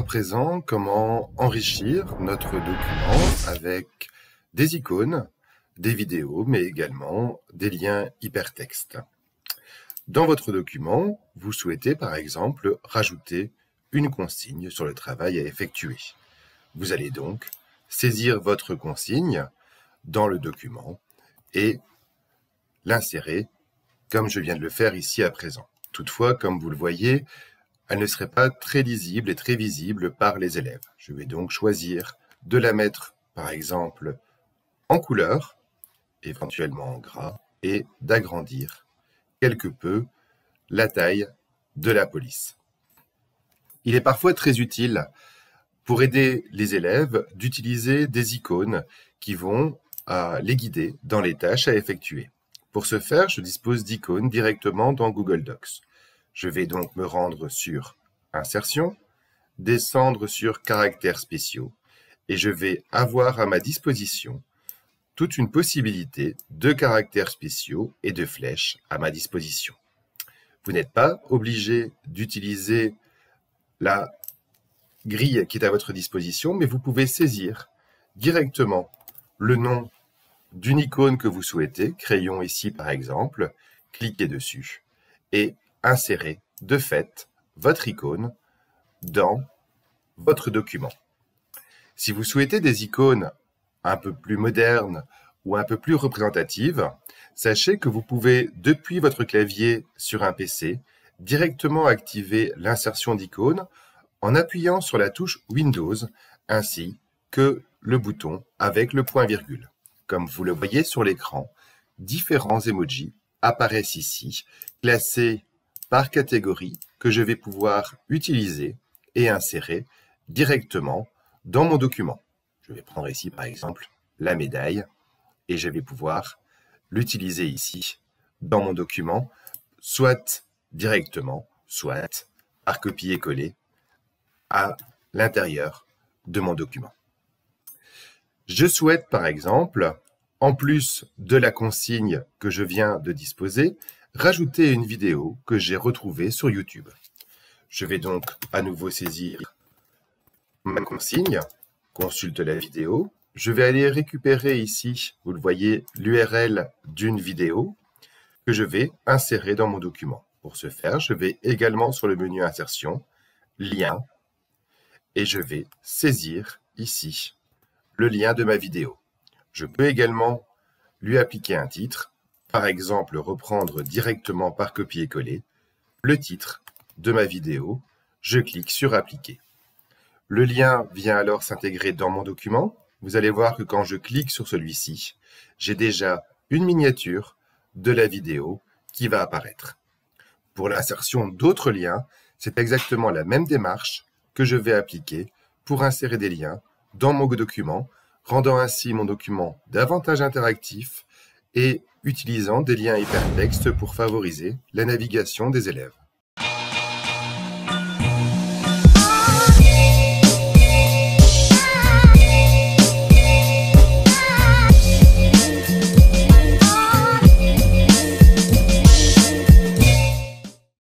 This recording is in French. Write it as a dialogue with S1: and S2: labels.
S1: présent comment enrichir notre document avec des icônes, des vidéos, mais également des liens hypertextes. Dans votre document, vous souhaitez par exemple rajouter une consigne sur le travail à effectuer. Vous allez donc saisir votre consigne dans le document et l'insérer comme je viens de le faire ici à présent. Toutefois, comme vous le voyez, elle ne serait pas très lisible et très visible par les élèves. Je vais donc choisir de la mettre, par exemple, en couleur, éventuellement en gras, et d'agrandir quelque peu la taille de la police. Il est parfois très utile pour aider les élèves d'utiliser des icônes qui vont les guider dans les tâches à effectuer. Pour ce faire, je dispose d'icônes directement dans Google Docs. Je vais donc me rendre sur Insertion, descendre sur Caractères spéciaux et je vais avoir à ma disposition toute une possibilité de caractères spéciaux et de flèches à ma disposition. Vous n'êtes pas obligé d'utiliser la grille qui est à votre disposition, mais vous pouvez saisir directement le nom d'une icône que vous souhaitez, crayon ici par exemple, cliquez dessus et insérez de fait votre icône dans votre document. Si vous souhaitez des icônes un peu plus modernes ou un peu plus représentatives, sachez que vous pouvez, depuis votre clavier sur un PC, directement activer l'insertion d'icônes en appuyant sur la touche Windows ainsi que le bouton avec le point-virgule. Comme vous le voyez sur l'écran, différents emojis apparaissent ici, classés par catégorie que je vais pouvoir utiliser et insérer directement dans mon document. Je vais prendre ici par exemple la médaille et je vais pouvoir l'utiliser ici dans mon document, soit directement, soit par copier-coller à l'intérieur de mon document. Je souhaite par exemple, en plus de la consigne que je viens de disposer, rajouter une vidéo que j'ai retrouvée sur YouTube. Je vais donc à nouveau saisir ma consigne, consulte la vidéo. Je vais aller récupérer ici, vous le voyez, l'URL d'une vidéo que je vais insérer dans mon document. Pour ce faire, je vais également sur le menu Insertion, Lien, et je vais saisir ici le lien de ma vidéo. Je peux également lui appliquer un titre, par exemple reprendre directement par copier-coller le titre de ma vidéo, je clique sur Appliquer. Le lien vient alors s'intégrer dans mon document. Vous allez voir que quand je clique sur celui-ci, j'ai déjà une miniature de la vidéo qui va apparaître. Pour l'insertion d'autres liens, c'est exactement la même démarche que je vais appliquer pour insérer des liens dans mon document, rendant ainsi mon document davantage interactif et utilisant des liens hypertextes pour favoriser la navigation des élèves.